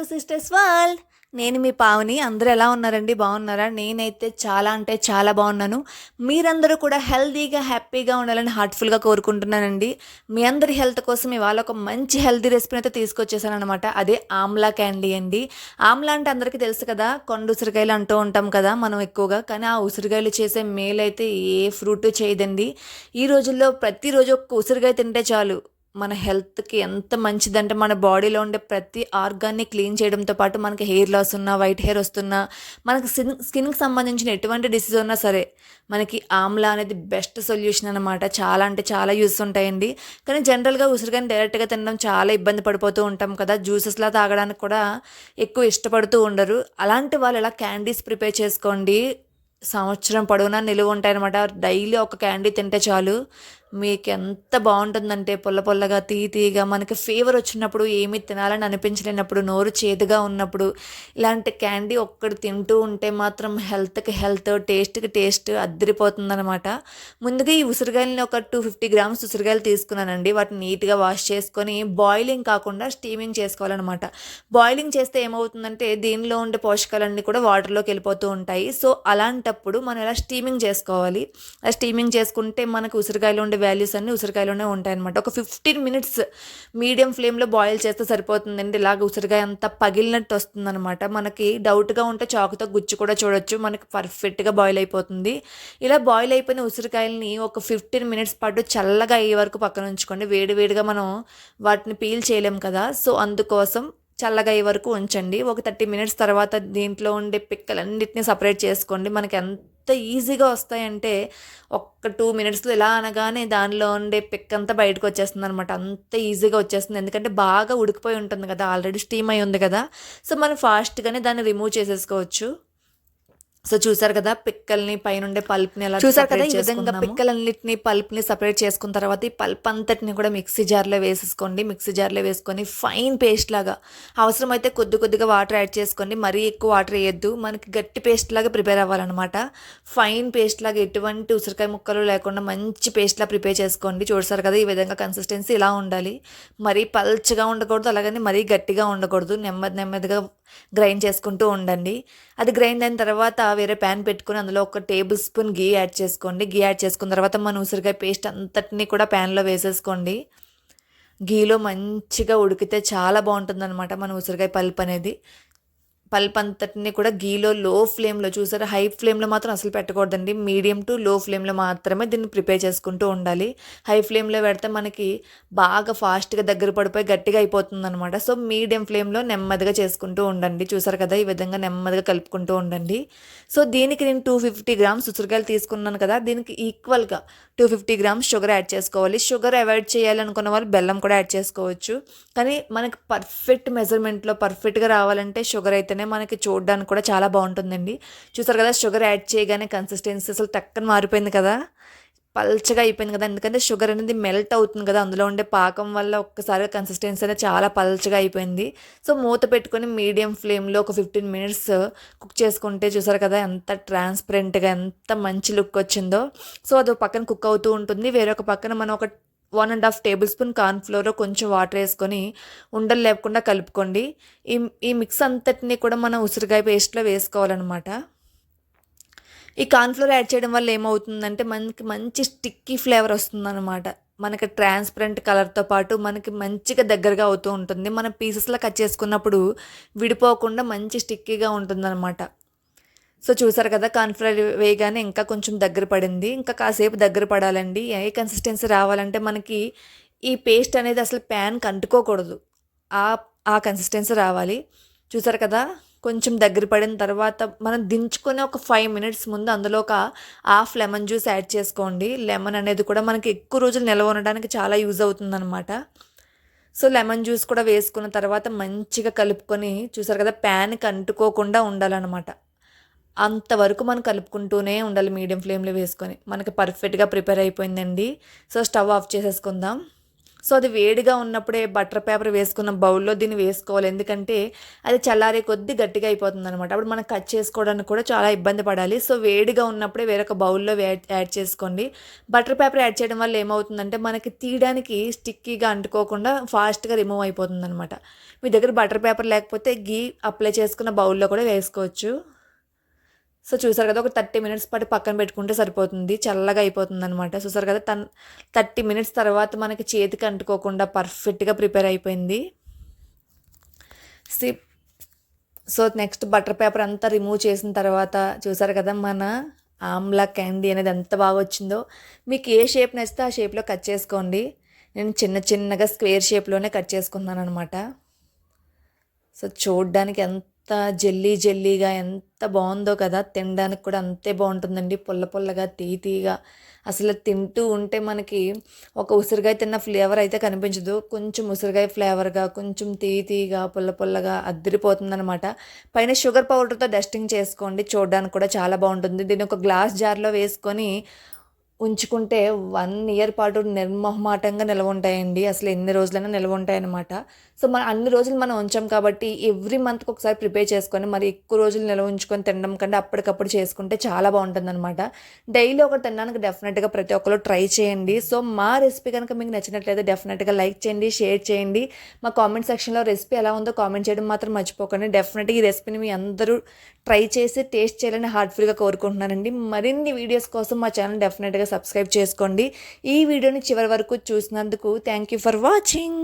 Sisters world. నేను మీ పావని. అందరూ ఎలా ఉన్నారండి? బాగున్నారా? నేనైతే చాలా అంటే చాలా బాగున్నాను. మీరందరూ కూడా హెల్తీగా హ్యాపీగా ఉండాలని హార్ట్ఫుల్గా కోరుకుంటున్నానండి. మీ అందరి హెల్త్ కోసం ఇవాళ ఒక మంచి హెల్తీ రెసిపీని అయితే తీసుకొచ్చేసాను అనమాట. అదే ఆమ్లా క్యాండీ అండి. ఆమ్లా అంటే అందరికీ తెలుసు కదా, కొండ ఉసిరికాయలు అంటూ ఉంటాం కదా మనం ఎక్కువగా. కానీ ఆ ఉసిరికాయలు చేసే మేలైతే ఏ ఫ్రూట్ చేయదండి. ఈ రోజుల్లో ప్రతిరోజు ఒక్క ఉసిరికాయ తింటే చాలు మన హెల్త్‌కి ఎంత మంచిదంటే, మన బాడీలో ఉండే ప్రతి ఆర్గాన్‌ని క్లీన్ చేయడంతో పాటు మనకి హెయిర్ లాస్ ఉన్నా, వైట్ హెయిర్ వస్తున్నా, మనకి స్కిన్‌కి సంబంధించిన ఎటువంటి డిసీజ్ ఉన్నా సరే, మనకి ఆమ్లా అనేది బెస్ట్ సొల్యూషన్ అనమాట. చాలా అంటే చాలా యూజెస్ ఉంటాయండి. కానీ జనరల్‌గా ఉసిరికాయని డైరెక్ట్‌గా తినడం చాలా ఇబ్బంది పడిపోతూ ఉంటాం కదా! జ్యూసెస్‌లా తాగడానికి కూడా ఎక్కువ ఇష్టపడుతూ ఉండరు. అలాంటి వాళ్ళు ఇలా క్యాండీస్ ప్రిపేర్ చేసుకోండి. సంవత్సరం పొడవునా నిలువుంటాయనమాట. డైలీ ఒక క్యాండీ తింటే చాలు. మీకెంత బావుంటుందంటే పుల్ల పుల్లగా, తీయగా మనకి ఫీవర్ వచ్చినప్పుడు ఏమీ తినాలని అనిపించలేనప్పుడు, నోరు చేదుగా ఉన్నప్పుడు ఇలాంటి క్యాండీ ఒక్కటి తింటూ ఉంటే మాత్రం హెల్త్‌కి హెల్త్, టేస్ట్‌కి టేస్ట్ అద్దిరిపోతుందనమాట. ముందుగా ఈ ఉసిరికాయలని ఒక 250 గ్రామ్స్ ఉసిరికాయలు తీసుకున్నానండి. వాటిని నీట్‌గా వాష్ చేసుకొని బాయిలింగ్ కాకుండా స్టీమింగ్ చేసుకోవాలనమాట. బాయిలింగ్ చేస్తే ఏమవుతుందంటే దీనిలో ఉండే పోషకాలన్నీ కూడా వాటర్‌లోకి వెళ్ళిపోతూ ఉంటాయి. సో, అలాంటప్పుడు మనం ఇలా స్టీమింగ్ చేసుకోవాలి. అలా స్టీమింగ్ చేసుకుంటే మనకు ఉసిరికాయలో ఉండే వాల్యూస్ అన్నీ ఉసిరికాయలోనే ఉంటాయన్నమాట. ఒక 15 మినిట్స్ మీడియం ఫ్లేమ్‌లో బాయిల్ చేస్తే సరిపోతుందండి. ఇలాగ ఉసిరికాయ అంతా పగిలినట్టు వస్తుందనమాట. మనకి డౌట్‌గా ఉంటే చాకుతో గుచ్చి కూడా చూడొచ్చు. మనకి పర్ఫెక్ట్‌గా బాయిల్ అయిపోతుంది. ఇలా బాయిల్ అయిపోయిన ఉసిరికాయలని ఒక 15 మినిట్స్ పాటు చల్లగా అయ్యే వరకు పక్కన ఉంచుకోండి. వేడి వేడిగా మనం వాటిని పీల్ చేయలేం కదా! సో, అందుకోసం చల్లగా అయ్యే వరకు ఉంచండి. ఒక 30 మినిట్స్ తర్వాత దీంట్లో ఉండే పిక్కలన్నిటిని సెపరేట్ చేసుకోండి. మనకి ఎంత ఈజీగా వస్తాయంటే ఒక్క 2 మినిట్స్‌లో ఎలా అనగానే దానిలో ఉండే పిక్కంతా బయటకొచ్చేస్తుందనమాట. అంత ఈజీగా వచ్చేస్తుంది. ఎందుకంటే బాగా ఉడికిపోయి ఉంటుంది కదా! ఆల్రెడీ స్టీమ్ అయ్యి ఉంది కదా! సో, మనం ఫాస్ట్‌గానే దాన్ని రిమూవ్ చేసేసుకోవచ్చు. సో, చూసారు కదా! పిక్కల్ని పైనుండే పల్ప్‌ని ఎలా చూసారు కదా! ఈ విధంగా పిక్కలన్నిటిని పల్ప్‌ని సెపరేట్ చేసుకున్న తర్వాత ఈ పల్ప్ అంతటిని కూడా మిక్సీ జార్‌లో వేసేసుకోండి. మిక్సీ జార్‌లో వేసుకొని ఫైన్ పేస్ట్ లాగా, అవసరమైతే కొద్ది కొద్దిగా వాటర్ యాడ్ చేసుకోండి. మరీ ఎక్కువ వాటర్ వేయొద్దు. మనకి గట్టి పేస్ట్ లాగా ప్రిపేర్ అవ్వాలన్నమాట. ఫైన్ పేస్ట్ లాగా ఎటువంటి ఉసిరికాయ ముక్కలు లేకుండా మంచి పేస్ట్‌లా ప్రిపేర్ చేసుకోండి. చూసారు కదా! ఈ విధంగా కన్సిస్టెన్సీ ఇలా ఉండాలి. మరీ పల్చగా ఉండకూడదు. అలాగని మరీ గట్టిగా ఉండకూడదు. నెమ్మదిగా గ్రైండ్ చేసుకుంటూ ఉండండి. అది గ్రైండ్ అయిన తర్వాత వేరే ప్యాన్ పెట్టుకొని అందులో ఒక టేబుల్ స్పూన్ ఘీ యాడ్ చేసుకోండి. ఘీ యాడ్ చేసుకున్న తర్వాత మన ఉసిరికాయ పేస్ట్ అంతటిని కూడా ప్యాన్‌లో వేసేసుకోండి. ఘీలో మంచిగా ఉడికితే చాలా బాగుంటుందన్నమాట మన ఉసిరికాయ పల్ప్ అనేది. పల్ప్ అంతటిని కూడా ఘీలో లో ఫ్లేమ్‌లో, చూసారా, హై ఫ్లేమ్‌లో మాత్రం అసలు పెట్టకూడదండి. మీడియం టు లో ఫ్లేమ్‌లో మాత్రమే దీన్ని ప్రిపేర్ చేసుకుంటూ ఉండాలి. హై ఫ్లేమ్‌లో పెడితే మనకి బాగా ఫాస్ట్‌గా దగ్గర పడిపోయి గట్టిగా అయిపోతుందనమాట. సో, మీడియం ఫ్లేమ్‌లో నెమ్మదిగా చేసుకుంటూ ఉండండి. చూసారు కదా! ఈ విధంగా నెమ్మదిగా కలుపుకుంటూ ఉండండి. సో, దీనికి నేను 250 గ్రామ్స్ ఉసిరికాయలు తీసుకున్నాను కదా! దీనికి ఈక్వల్‌గా 250 గ్రామ్స్ షుగర్ యాడ్ చేసుకోవాలి. షుగర్ అవాయిడ్ చేయాలనుకున్న వాళ్ళు బెల్లం కూడా యాడ్ చేసుకోవచ్చు. కానీ మనకి పర్ఫెక్ట్ మెజర్మెంట్‌లో పర్ఫెక్ట్‌గా రావాలంటే షుగర్ అయితేనే మనకి చూడడానికి కూడా చాలా బాగుంటుందండి. చూసారు కదా! షుగర్ యాడ్ చేయగానే కన్సిస్టెన్సీ అసలు టక్కన మారిపోయింది కదా! పల్చగా అయిపోయింది కదా! ఎందుకంటే షుగర్ అనేది మెల్ట్ అవుతుంది కదా! అందులో ఉండే పాకం వల్ల ఒక్కసారిగా కన్సిస్టెన్సీ అనేది చాలా పల్చగా అయిపోయింది. సో, మూత పెట్టుకొని మీడియం ఫ్లేమ్‌లో ఒక 15 మినిట్స్ కుక్ చేసుకుంటే చూసారు కదా! ఎంత ట్రాన్స్‌పరెంట్‌గా ఎంత మంచి లుక్ వచ్చిందో. సో, అదో పక్కన కుక్ అవుతూ ఉంటుంది. వేరొక పక్కన మనం ఒక 1 ½ టేబుల్ స్పూన్ కార్న్ ఫ్లోర్, కొంచెం వాటర్ వేసుకొని ఉండలు లేకుండా కలుపుకోండి. ఈ ఈ మిక్స్ అంతటిని కూడా మనం ఉసిరికాయ పేస్ట్‌లో వేసుకోవాలనమాట. ఈ కార్న్ ఫ్లోర్ యాడ్ చేయడం వల్ల ఏమవుతుందంటే మనకి మంచి స్టిక్కీ ఫ్లేవర్ వస్తుందనమాట. మనకి ట్రాన్స్పరెంట్ కలర్‌తో పాటు మనకి మంచిగా దగ్గరగా అవుతూ ఉంటుంది. మనం పీసెస్‌లా కట్ చేసుకున్నప్పుడు విడిపోకుండా మంచి స్టిక్కీగా ఉంటుందనమాట. సో, చూసారు కదా! కార్న్ ఫ్లోర్ వేయగానే ఇంకా కొంచెం దగ్గర పడింది. ఇంకా కాసేపు దగ్గర పడాలండి. ఏ కన్సిస్టెన్సీ రావాలంటే మనకి ఈ పేస్ట్ అనేది అసలు ప్యాన్‌కి అంటుకోకూడదు. ఆ ఆ కన్సిస్టెన్సీ రావాలి. చూసారు కదా! కొంచెం దగ్గర పడిన తర్వాత మనం దించుకొని ఒక 5 మినిట్స్ ముందు అందులో ఒక హాఫ్ లెమన్ జ్యూస్ యాడ్ చేసుకోండి. లెమన్ అనేది కూడా మనకి ఎక్కువ రోజులు నిల్వ ఉండడానికి చాలా యూజ్ అవుతుందనమాట. సో, లెమన్ జ్యూస్ కూడా వేసుకున్న తర్వాత మంచిగా కలుపుకొని, చూసారు కదా! ప్యాన్‌కి అంటుకోకుండా ఉండాలనమాట. అంతవరకు మనం కలుపుకుంటూనే ఉండాలి మీడియం ఫ్లేమ్‌లో వేసుకొని. మనకి పర్ఫెక్ట్‌గా ప్రిపేర్ అయిపోయిందండి. సో, స్టవ్ ఆఫ్ చేసేసుకుందాం. సో అది వేడిగా ఉన్నప్పుడే బటర్ పేపర్ వేసుకున్న బౌల్లో దీన్ని వేసుకోవాలి, ఎందుకంటే అది చల్లారే కొద్దీ గట్టిగా అయిపోతుంది అనమాట. అప్పుడు మనం కట్ చేసుకోవడానికి కూడా చాలా ఇబ్బంది పడాలి. సో వేడిగా ఉన్నప్పుడే వేరొక బౌల్లో యాడ్ చేసుకోండి. బటర్ పేపర్ యాడ్ చేయడం వల్ల ఏమవుతుందంటే మనకి తీయడానికి స్టిక్కీగా అంటుకోకుండా ఫాస్ట్గా రిమూవ్ అయిపోతుంది అనమాట. మీ దగ్గర బటర్ పేపర్ లేకపోతే గీ అప్లై చేసుకున్న బౌల్లో కూడా వేసుకోవచ్చు. సో చూసారు కదా, ఒక 30 మినిట్స్ పాటు పక్కన పెట్టుకుంటే సరిపోతుంది, చల్లగా అయిపోతుంది అనమాట. చూసారు కదా, 30 మినిట్స్ తర్వాత మనకి చేతికి అంటుకోకుండా పర్ఫెక్ట్గా ప్రిపేర్ అయిపోయింది. సో నెక్స్ట్ బటర్ పేపర్ అంతా రిమూవ్ చేసిన తర్వాత చూసారు కదా, మన ఆమ్లా క్యాండీ అనేది ఎంత బాగా వచ్చిందో. మీకు ఏ షేప్ నచ్చితే ఆ షేప్లో కట్ చేసుకోండి. నేను చిన్నగా స్క్వేర్ షేప్లోనే కట్ చేసుకున్నాను అనమాట. సో చూడ్డానికి ఎంత జెల్లీగా ఎంత బాగుందో కదా, తినడానికి కూడా అంతే బాగుంటుందండి. పుల్లగా తీయగా అసలు తింటూ ఉంటే మనకి ఒక ఉసిరికాయ తిన్న ఫ్లేవర్ అయితే కనిపించదు. కొంచెం ఉసిరికాయ ఫ్లేవర్గా, కొంచెం తీయగా పుల్లగా అద్దరిపోతుందనమాట. పైన షుగర్ పౌడర్తో డస్టింగ్ చేసుకోండి, చూడడానికి కూడా చాలా బాగుంటుంది. దీన్ని ఒక గ్లాస్ జార్లో వేసుకొని ఉంచుకుంటే 1 ఇయర్ పాటు నిర్మొహమాటంగా నిల్వ ఉంటాయండి. అసలు ఎన్ని రోజులైనా నిల్వ ఉంటాయన్నమాట. సో అన్ని రోజులు మనం ఉంచాం కాబట్టి ఎవ్రీ మంత్కి ఒకసారి ప్రిపేర్ చేసుకొని మరి ఎక్కువ రోజులు నిల్వ ఉంచుకొని తినడం కంటే అప్పటికప్పుడు చేసుకుంటే చాలా బాగుంటుందన్నమాట. డైలీ ఒకటి తినడానికి డెఫినెట్గా ప్రతి ఒక్కరు ట్రై చేయండి. సో మా రెసిపీ కనుక మీకు నచ్చినట్లయితే డెఫినెట్గా లైక్ చేయండి, షేర్ చేయండి. మా కామెంట్ సెక్షన్లో రెసిపీ ఎలా ఉందో కామెంట్ చేయడం మాత్రం మర్చిపోకండి. డెఫినెట్గా ఈ రెసిపీని మీ అందరూ ట్రై చేసి టేస్ట్ చేయాలని హార్ట్ఫుల్గా కోరుకుంటున్నానండి. మరిన్ని వీడియోస్ కోసం మా ఛానల్ డెఫినెట్గా సబ్స్క్రైబ్ చేసుకోండి. ఈ వీడియోని చివరి వరకు చూసినందుకు థ్యాంక్ యూ ఫర్ వాచింగ్.